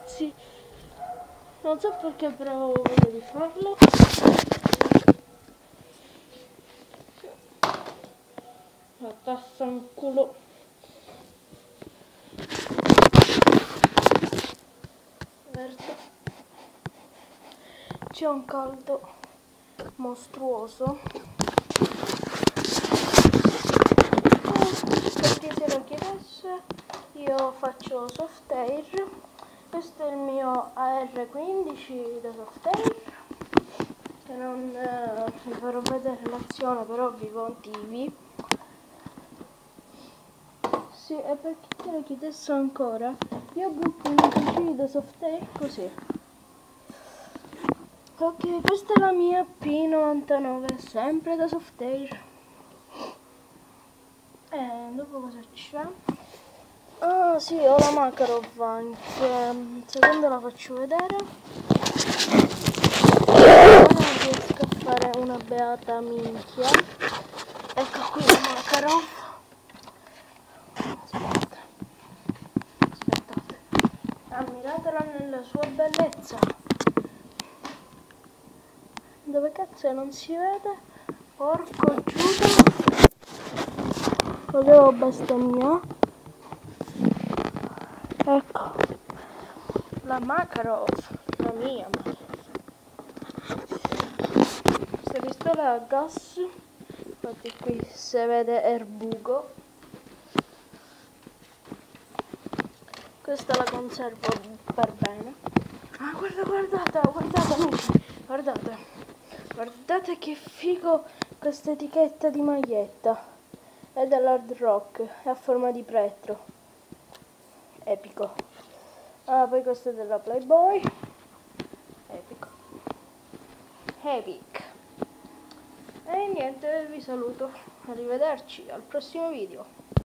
Sì, non so perché però ho voglia di farlo. La tassa in culo. Verde. C'è un caldo mostruoso. Per chi se lo chiedesse, io faccio soft air. Questo è il mio AR15 da soft air. Che non vi farò vedere l'azione per ovvi motivi. Sì, e per chi se lo chiedesse ancora, io butto i miei da soft air così. Ok, questa è la mia P99, sempre da soft air. Dopo cosa c'è? Ah sì, ho la Makarov anche. Secondo la faccio vedere. Ora non riesco a fare una beata minchia. Ecco qui la Makarov. Aspettate. Ammiratela nella sua bellezza. Dove cazzo non si vede? Porco Giuda. Volevo bestemmia. Ecco. La Makarov. La mia Makarov. Questa pistola a gas. Infatti qui si vede il buco. Questa la conservo per bene. Ah, guardate amici, guardate che figo questa etichetta di maglietta. È dell'hard rock, è a forma di plettro. Epico. Ah, poi questa è della Playboy. Epico. Epic. E niente, vi saluto. Arrivederci al prossimo video.